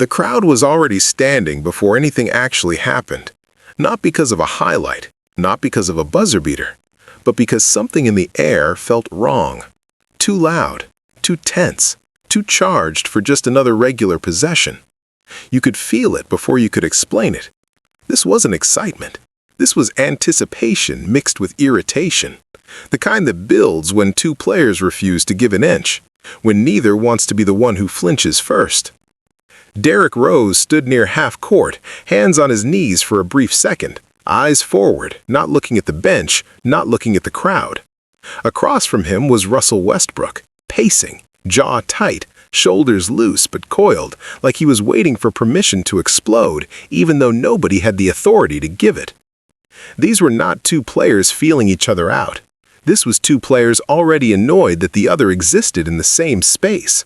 The crowd was already standing before anything actually happened, not because of a highlight, not because of a buzzer beater, but because something in the air felt wrong. Too loud, too tense, too charged for just another regular possession. You could feel it before you could explain it. This wasn't excitement. This was anticipation mixed with irritation, the kind that builds when two players refuse to give an inch, when neither wants to be the one who flinches first. Derrick Rose stood near half court, hands on his knees for a brief second, eyes forward, not looking at the bench, not looking at the crowd. Across from him was Russell Westbrook, pacing, jaw tight, shoulders loose but coiled, like he was waiting for permission to explode, even though nobody had the authority to give it. These were not two players feeling each other out. This was two players already annoyed that the other existed in the same space.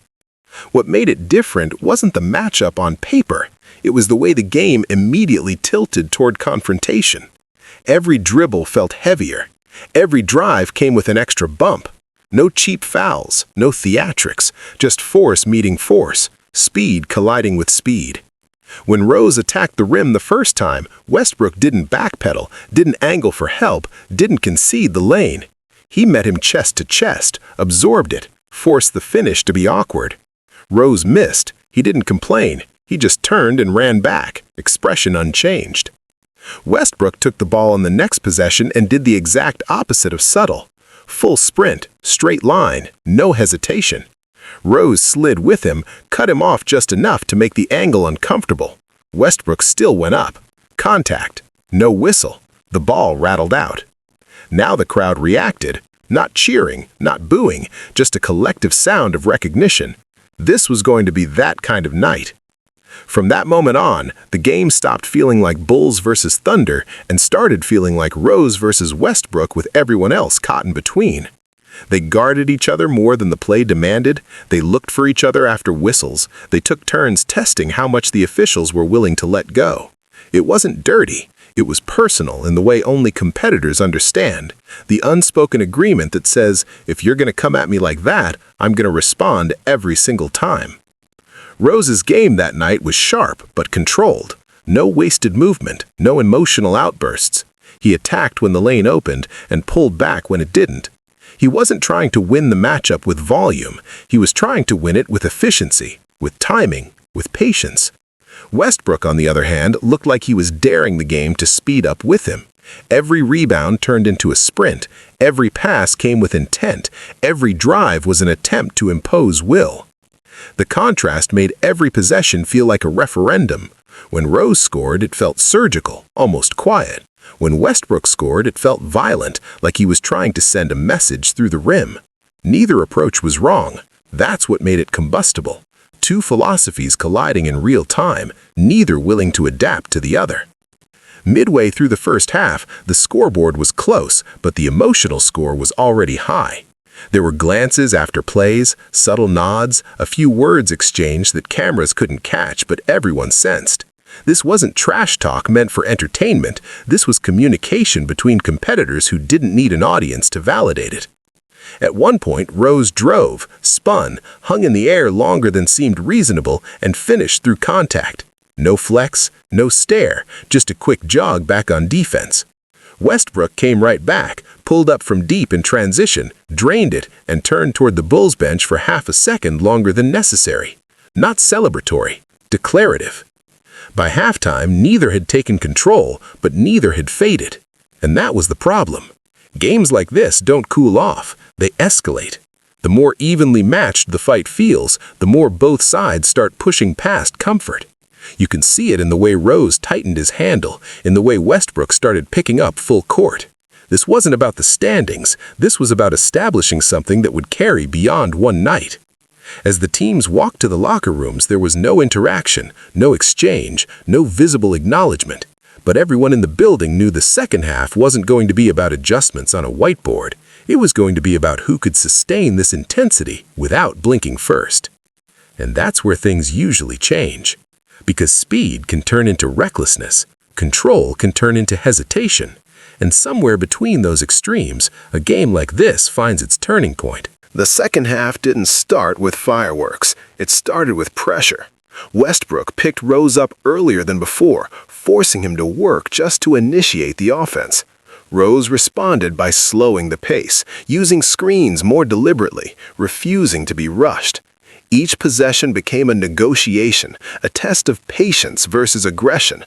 What made it different wasn't the matchup on paper. It was the way the game immediately tilted toward confrontation. Every dribble felt heavier. Every drive came with an extra bump. No cheap fouls, no theatrics, just force meeting force, speed colliding with speed. When Rose attacked the rim the first time, Westbrook didn't backpedal, didn't angle for help, didn't concede the lane. He met him chest to chest, absorbed it, forced the finish to be awkward. Rose missed. He didn't complain. He just turned and ran back, expression unchanged. Westbrook took the ball in the next possession and did the exact opposite of subtle. Full sprint, straight line, no hesitation. Rose slid with him, cut him off just enough to make the angle uncomfortable. Westbrook still went up. Contact. No whistle. The ball rattled out. Now the crowd reacted. Not cheering, not booing, just a collective sound of recognition. This was going to be that kind of night. From that moment on, the game stopped feeling like Bulls versus Thunder and started feeling like Rose versus Westbrook with everyone else caught in between. They guarded each other more than the play demanded. They looked for each other after whistles. They took turns testing how much the officials were willing to let go. It wasn't dirty. It was personal in the way only competitors understand. The unspoken agreement that says, if you're going to come at me like that, I'm going to respond every single time. Rose's game that night was sharp but controlled. No wasted movement, no emotional outbursts. He attacked when the lane opened and pulled back when it didn't. He wasn't trying to win the matchup with volume. He was trying to win it with efficiency, with timing, with patience. Westbrook, on the other hand, looked like he was daring the game to speed up with him. Every rebound turned into a sprint. Every pass came with intent. Every drive was an attempt to impose will. The contrast made every possession feel like a referendum. When Rose scored, it felt surgical, almost quiet. When Westbrook scored, it felt violent, like he was trying to send a message through the rim. Neither approach was wrong. That's what made it combustible. Two philosophies colliding in real time, neither willing to adapt to the other. Midway through the first half, the scoreboard was close, but the emotional score was already high. There were glances after plays, subtle nods, a few words exchanged that cameras couldn't catch but everyone sensed. This wasn't trash talk meant for entertainment. This was communication between competitors who didn't need an audience to validate it. At one point, Rose drove, spun, hung in the air longer than seemed reasonable, and finished through contact. No flex, no stare, just a quick jog back on defense. Westbrook came right back, pulled up from deep in transition, drained it, and turned toward the Bulls bench for half a second longer than necessary. Not celebratory, declarative. By halftime, neither had taken control, but neither had faded. And that was the problem. Games like this don't cool off, they escalate. The more evenly matched the fight feels, the more both sides start pushing past comfort. You can see it in the way Rose tightened his handle, in the way Westbrook started picking up full court. This wasn't about the standings, this was about establishing something that would carry beyond one night. As the teams walked to the locker rooms, there was no interaction, no exchange, no visible acknowledgement. But everyone in the building knew the second half wasn't going to be about adjustments on a whiteboard. It was going to be about who could sustain this intensity without blinking first. And that's where things usually change. Because speed can turn into recklessness, control can turn into hesitation, and somewhere between those extremes, a game like this finds its turning point. The second half didn't start with fireworks. It started with pressure. Westbrook picked Rose up earlier than before, forcing him to work just to initiate the offense. Rose responded by slowing the pace, using screens more deliberately, refusing to be rushed. Each possession became a negotiation, a test of patience versus aggression.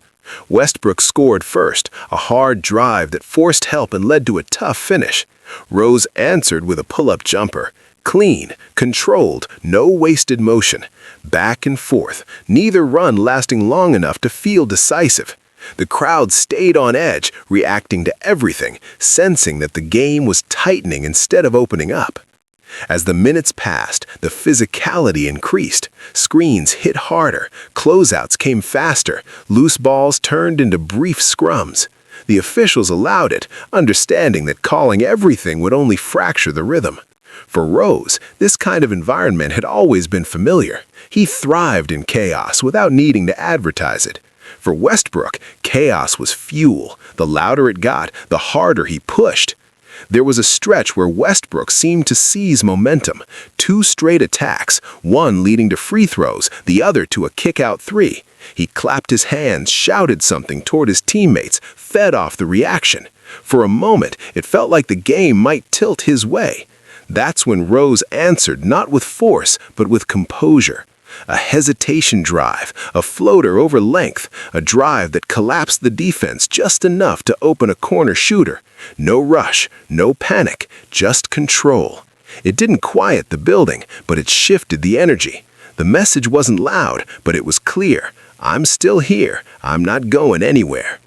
Westbrook scored first, a hard drive that forced help and led to a tough finish. Rose answered with a pull-up jumper. Clean, controlled, no wasted motion. Back and forth, neither run lasting long enough to feel decisive. The crowd stayed on edge, reacting to everything, sensing that the game was tightening instead of opening up. As the minutes passed, the physicality increased. Screens hit harder, closeouts came faster, loose balls turned into brief scrums. The officials allowed it, understanding that calling everything would only fracture the rhythm. For Rose, this kind of environment had always been familiar. He thrived in chaos without needing to advertise it. For Westbrook, chaos was fuel. The louder it got, the harder he pushed. There was a stretch where Westbrook seemed to seize momentum. 2 straight attacks, one leading to free throws, the other to a kick-out 3. He clapped his hands, shouted something toward his teammates, fed off the reaction. For a moment, it felt like the game might tilt his way. That's when Rose answered, not with force, but with composure. A hesitation drive, a floater over length, a drive that collapsed the defense just enough to open a corner shooter. No rush, no panic, just control. It didn't quiet the building, but it shifted the energy. The message wasn't loud, but it was clear. I'm still here. I'm not going anywhere.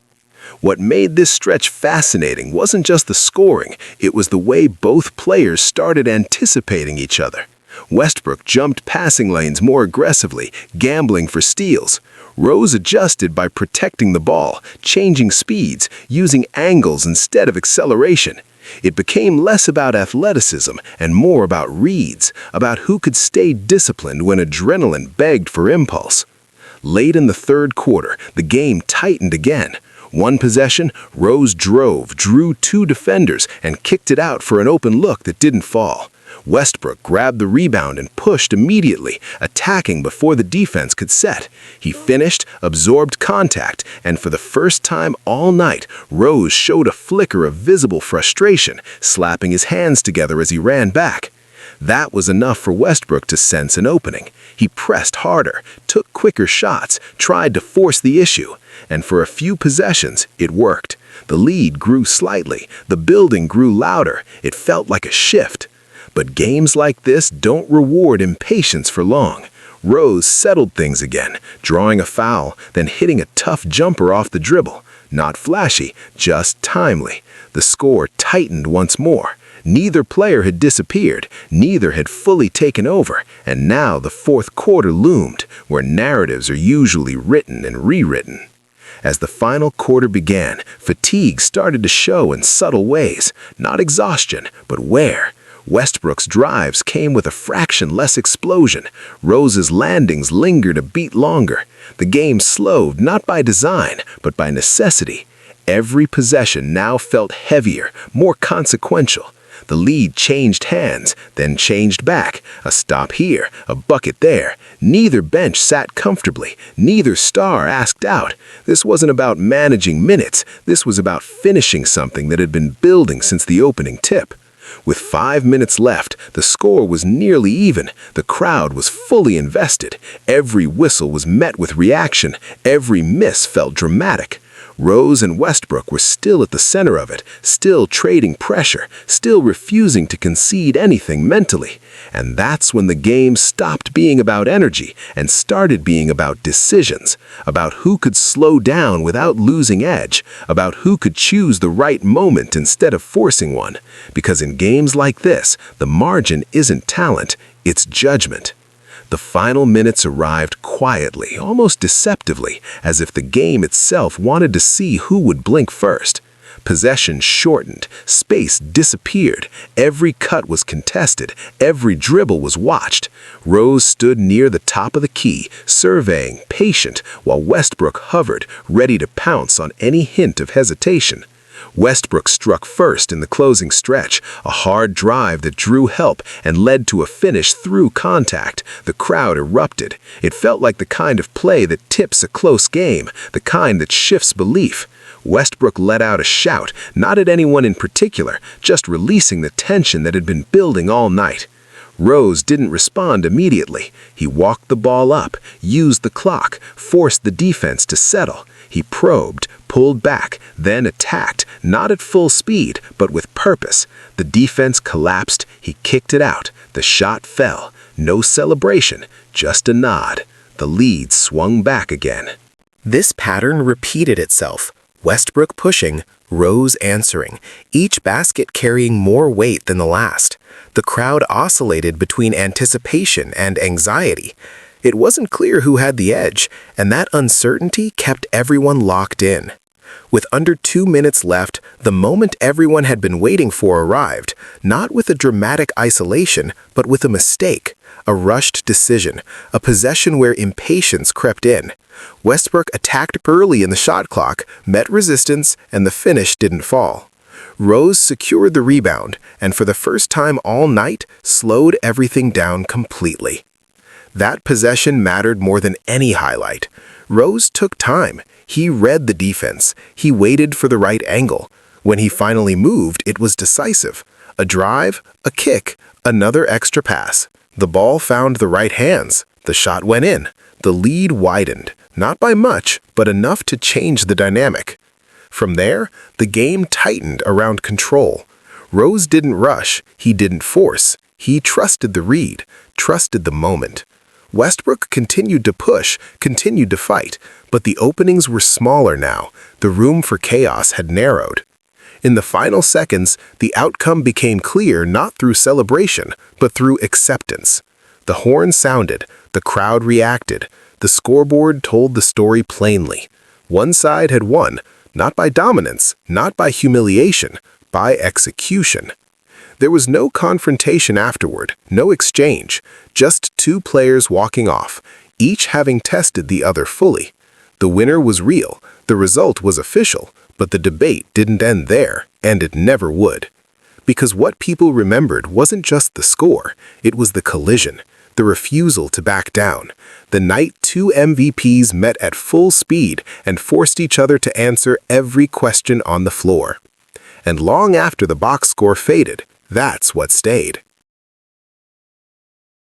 What made this stretch fascinating wasn't just the scoring, it was the way both players started anticipating each other. Westbrook jumped passing lanes more aggressively, gambling for steals. Rose adjusted by protecting the ball, changing speeds, using angles instead of acceleration. It became less about athleticism and more about reads, about who could stay disciplined when adrenaline begged for impulse. Late in the third quarter, the game tightened again. One possession, Rose drew 2 defenders, and kicked it out for an open look that didn't fall. Westbrook grabbed the rebound and pushed immediately, attacking before the defense could set. He finished, absorbed contact, and for the first time all night, Rose showed a flicker of visible frustration, slapping his hands together as he ran back. That was enough for Westbrook to sense an opening. He pressed harder, took quicker shots, tried to force the issue, and for a few possessions, it worked. The lead grew slightly, the building grew louder, it felt like a shift. But games like this don't reward impatience for long. Rose settled things again, drawing a foul, then hitting a tough jumper off the dribble. Not flashy, just timely. The score tightened once more. Neither player had disappeared, neither had fully taken over, and now the fourth quarter loomed, where narratives are usually written and rewritten. As the final quarter began, fatigue started to show in subtle ways, not exhaustion, but wear. Westbrook's drives came with a fraction less explosion. Rose's landings lingered a beat longer. The game slowed not by design, but by necessity. Every possession now felt heavier, more consequential. The lead changed hands, then changed back. A stop here, a bucket there. Neither bench sat comfortably. Neither star asked out. This wasn't about managing minutes. This was about finishing something that had been building since the opening tip. With 5 minutes left, the score was nearly even. The crowd was fully invested. Every whistle was met with reaction. Every miss felt dramatic. Rose and Westbrook were still at the center of it, still trading pressure, still refusing to concede anything mentally. And that's when the game stopped being about energy and started being about decisions, about who could slow down without losing edge, about who could choose the right moment instead of forcing one. Because in games like this, the margin isn't talent, it's judgment. The final minutes arrived quietly, almost deceptively, as if the game itself wanted to see who would blink first. Possession shortened, space disappeared, every cut was contested, every dribble was watched. Rose stood near the top of the key, surveying, patient, while Westbrook hovered, ready to pounce on any hint of hesitation. Westbrook struck first in the closing stretch, a hard drive that drew help and led to a finish through contact. The crowd erupted. It felt like the kind of play that tips a close game, the kind that shifts belief. Westbrook let out a shout, not at anyone in particular, just releasing the tension that had been building all night. Rose didn't respond immediately. He walked the ball up, used the clock, forced the defense to settle. He probed, pulled back, then attacked, not at full speed, but with purpose. The defense collapsed, he kicked it out. The shot fell. No celebration, just a nod. The lead swung back again. This pattern repeated itself. Westbrook pushing, Rose answering, each basket carrying more weight than the last. The crowd oscillated between anticipation and anxiety. It wasn't clear who had the edge, and that uncertainty kept everyone locked in. With under 2 minutes left, the moment everyone had been waiting for arrived, not with a dramatic isolation, but with a mistake, a rushed decision, a possession where impatience crept in. Westbrook attacked early in the shot clock, met resistance, and the finish didn't fall. Rose secured the rebound, and for the first time all night, slowed everything down completely. That possession mattered more than any highlight. Rose took time. He read the defense. He waited for the right angle. When he finally moved, it was decisive. A drive, a kick, another extra pass. The ball found the right hands. The shot went in. The lead widened, not by much, but enough to change the dynamic. From there, the game tightened around control. Rose didn't rush. He didn't force. He trusted the read, trusted the moment. Westbrook continued to push, continued to fight, but the openings were smaller now. The room for chaos had narrowed. In the final seconds, the outcome became clear not through celebration, but through acceptance. The horn sounded, the crowd reacted, the scoreboard told the story plainly. One side had won, not by dominance, not by humiliation, by execution. There was no confrontation afterward, no exchange, just two players walking off, each having tested the other fully. The winner was real, the result was official, but the debate didn't end there, and it never would. Because what people remembered wasn't just the score, it was the collision, the refusal to back down. The night two MVPs met at full speed and forced each other to answer every question on the floor. And long after the box score faded, that's what stayed.